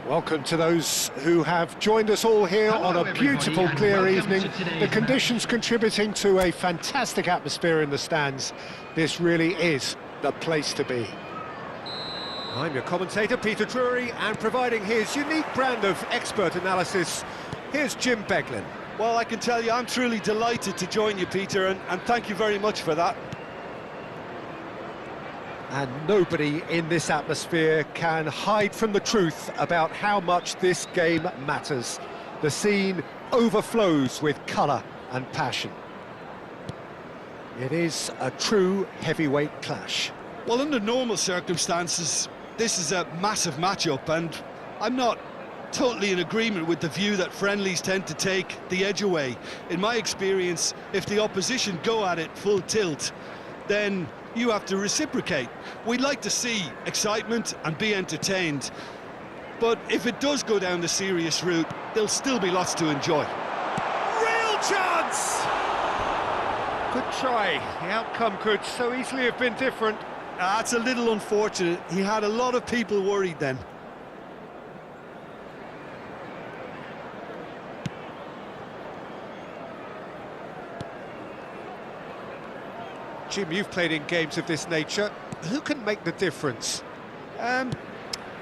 Welcome to those who have joined us all here on a beautiful, clear evening. The conditions contributing to a fantastic atmosphere in the stands. This really is the place to be. I'm your commentator, Peter Drury, and providing his unique brand of expert analysis, here's Jim Beglin. Well, I can tell you I'm truly delighted to join you, Peter, and thank you very much for that. And nobody in this atmosphere can hide from the truth about how much this game matters. The scene overflows with colour and passion. It is a true heavyweight clash. Well, under normal circumstances, this is a massive matchup, and I'm not totally in agreement with the view that friendlies tend to take the edge away. In my experience, if the opposition go at it full tilt, then you have to reciprocate. We'd like to see excitement and be entertained, but if it does go down the serious route, there'll still be lots to enjoy. Real chance! Good try. The outcome could so easily have been different. It's a little unfortunate. He had a lot of people worried then. Jim, you've played in games of this nature. Who can make the difference? I'm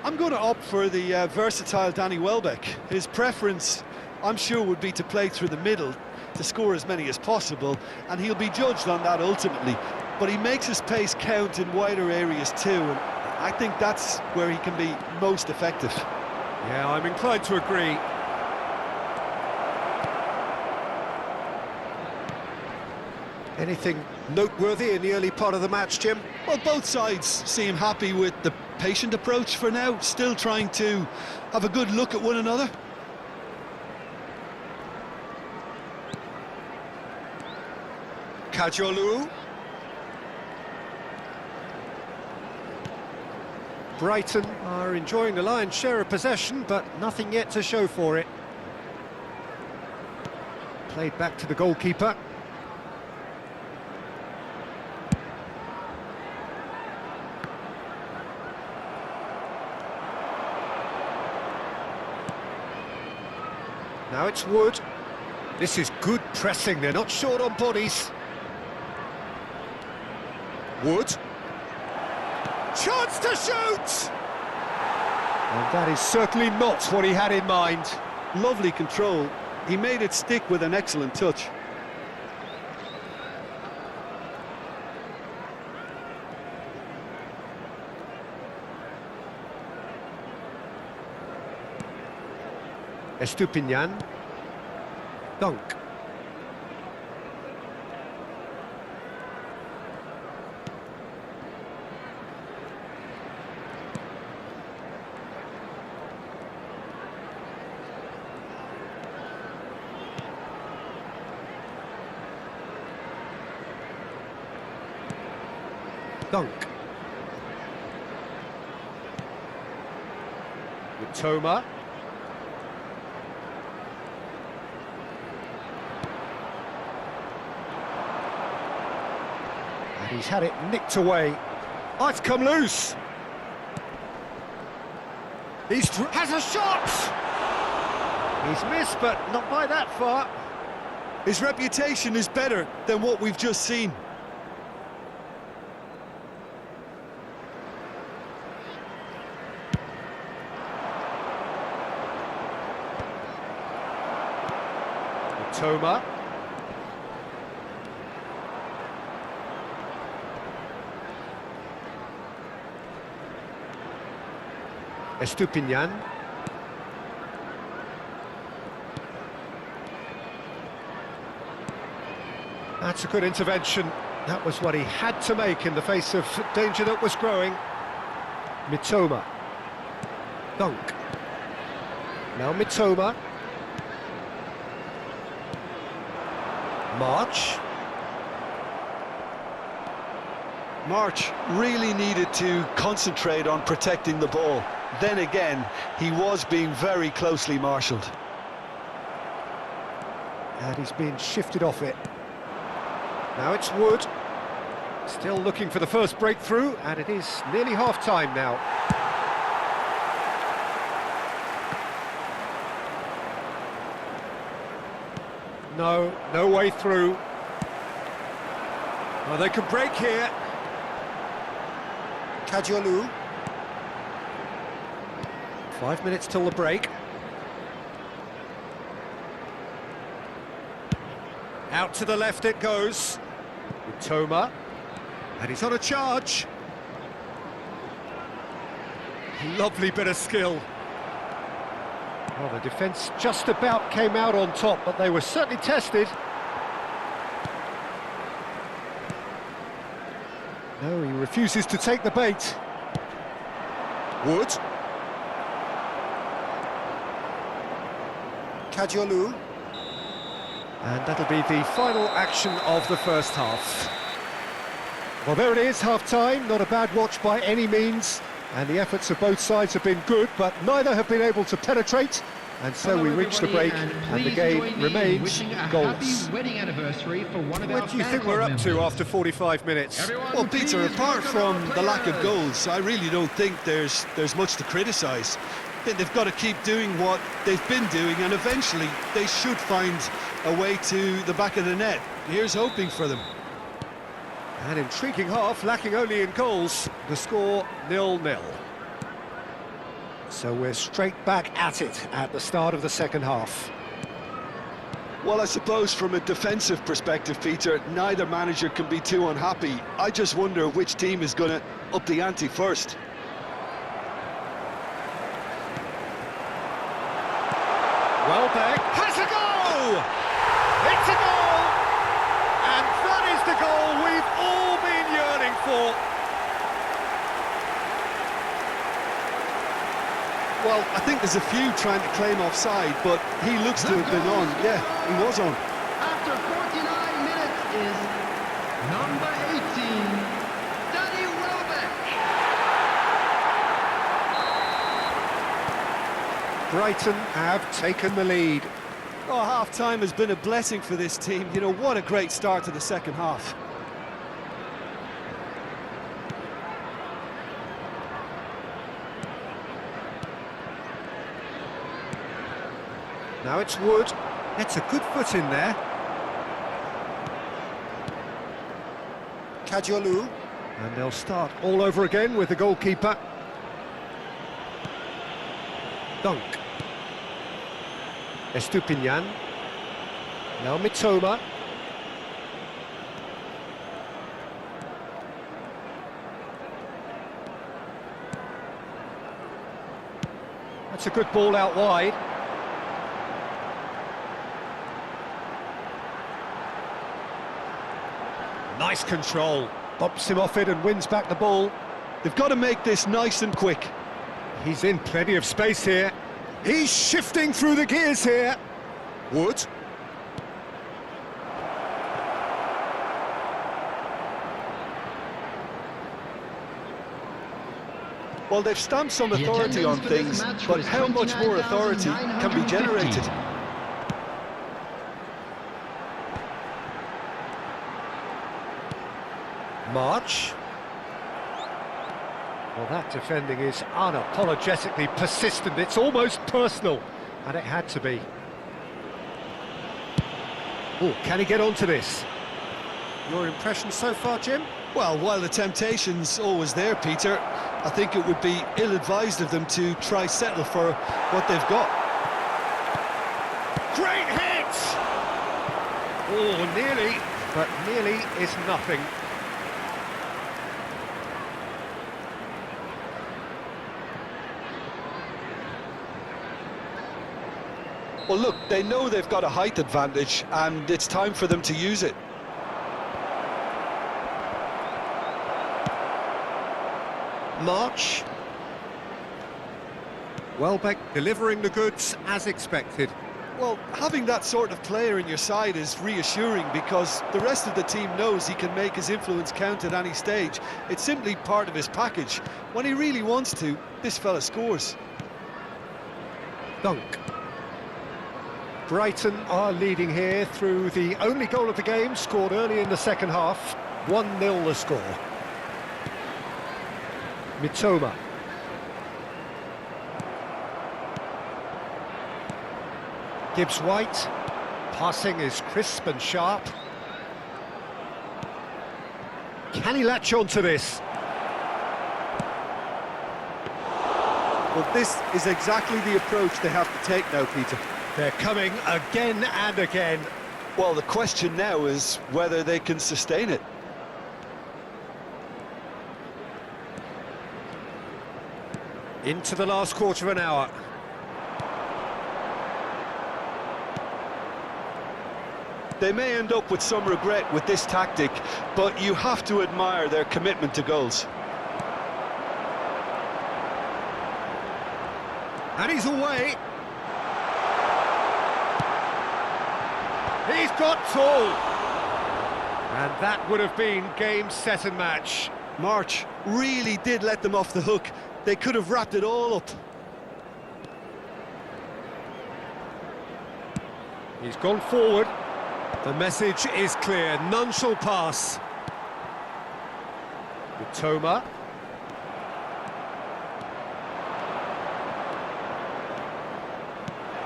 going to opt for the versatile Danny Welbeck. His preference, I'm sure, would be to play through the middle to score as many as possible, and he'll be judged on that ultimately. But he makes his pace count in wider areas too, and I think that's where he can be most effective. Yeah, I'm inclined to agree. Anything noteworthy in the early part of the match, Jim? Well, both sides seem happy with the patient approach for now, still trying to have a good look at one another. Kajolu. Brighton are enjoying the lion's share of possession, but nothing yet to show for it. Played back to the goalkeeper. Now it's Wood. This is good pressing, they're not short on bodies. Wood. Chance to shoot! And that is certainly not what he had in mind. Lovely control. He made it stick with an excellent touch. Estupinian. Dunk. Dunk. Mitoma. And he's had it nicked away. Oh, it's come loose. Has a shot! He's missed, but not by that far. His reputation is better than what we've just seen. Toma. Estupinian. That's a good intervention. That was what he had to make in the face of danger that was growing. Mitoma. Dunk. Now Mitoma. March really needed to concentrate on protecting the ball. Then again, he was being very closely marshalled. And he's being shifted off it. Now it's Wood. Still looking for the first breakthrough, and it is nearly half-time now. No, no way through. Well, they can break here. Kajolu. 5 minutes till the break. Out to the left it goes. Toma. And he's on a charge. Lovely bit of skill. Well, the defence just about came out on top, but they were certainly tested. No, he refuses to take the bait. Wood. Kajolu. And that'll be the final action of the first half. Well, there it is, half-time. Not a bad watch by any means. And the efforts of both sides have been good, but neither have been able to penetrate. And so we reach the break, and the game remains goalless. What do you think we're up to after 45 minutes? Well, Peter, apart from the lack of goals, I really don't think there's much to criticise. They've got to keep doing what they've been doing, and eventually they should find a way to the back of the net. Here's hoping for them. An intriguing half, lacking only in goals. The score 0-0. So we're straight back at it at the start of the second half. Well, I suppose from a defensive perspective, Peter, neither manager can be too unhappy. I just wonder which team is going to up the ante first. Welbeck has a goal! It's a goal! And that is the goal we've all been yearning for. Well, I think there's a few trying to claim offside, but he looks to have been on. Yeah, he was on. After 49 minutes is number 18, Danny Welbeck. Brighton have taken the lead. Oh, half-time has been a blessing for this team. You know, what a great start to the second half. Now it's Wood. It's a good foot in there. Kajolu. And they'll start all over again with the goalkeeper. Dunk. Estupinian. Now Mitoma. That's a good ball out wide. Nice control. Bumps him off it and wins back the ball. They've got to make this nice and quick. He's in plenty of space here. He's shifting through the gears here. Wood. Well, they've stamped some authority on things, but how much more authority can be generated? March. Well, that defending is unapologetically persistent. It's almost personal, and it had to be. Oh, can he get onto this? Your impression so far, Jim? Well, while the temptation's always there, Peter, I think it would be ill-advised of them to try settle for what they've got. Great hit! Oh, nearly, but nearly is nothing. Well, look, they know they've got a height advantage, and it's time for them to use it. March. Welbeck delivering the goods as expected. Well, having that sort of player in your side is reassuring because the rest of the team knows he can make his influence count at any stage. It's simply part of his package. When he really wants to, this fella scores. Dunk. Brighton are leading here through the only goal of the game, scored early in the second half. 1-0 the score. Mitoma. Gibbs-White. Passing is crisp and sharp. Can he latch on to this? Well, this is exactly the approach they have to take now, Peter. They're coming again and again. Well, the question now is whether they can sustain it. Into the last quarter of an hour. They may end up with some regret with this tactic, but you have to admire their commitment to goals. And he's away. He's got tall. And that would have been game, set and match. March really did let them off the hook. They could have wrapped it all up. He's gone forward. The message is clear, none shall pass. Toma.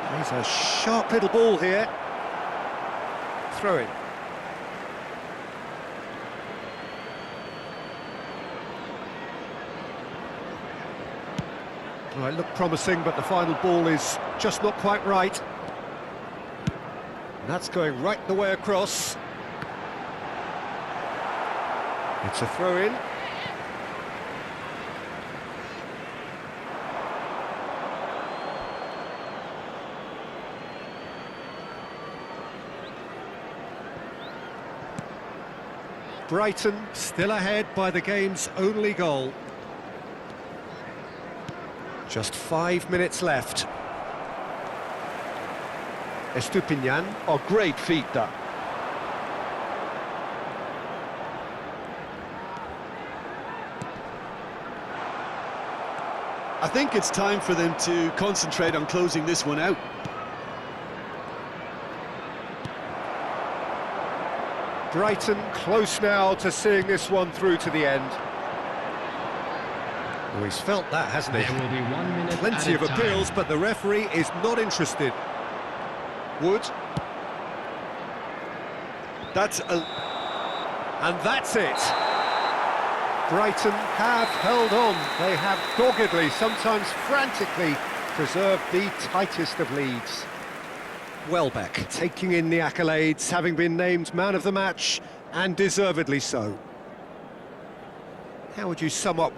There's a sharp little ball here. Throw in. Well, it looked promising, but the final ball is just not quite right. And that's going right the way across. It's a throw-in. Brighton still ahead by the game's only goal. Just 5 minutes left. Estupinian. Oh, great feat, that. I think it's time for them to concentrate on closing this one out. Brighton close now to seeing this one through to the end. Oh, he's felt that, hasn't he? There will be 1 minute Plenty of at a time. appeals, but the referee is not interested. Wood. And that's it. Brighton have held on. They have doggedly, sometimes frantically, preserved the tightest of leads. Welbeck taking in the accolades, having been named man of the match, and deservedly so. How would you sum up what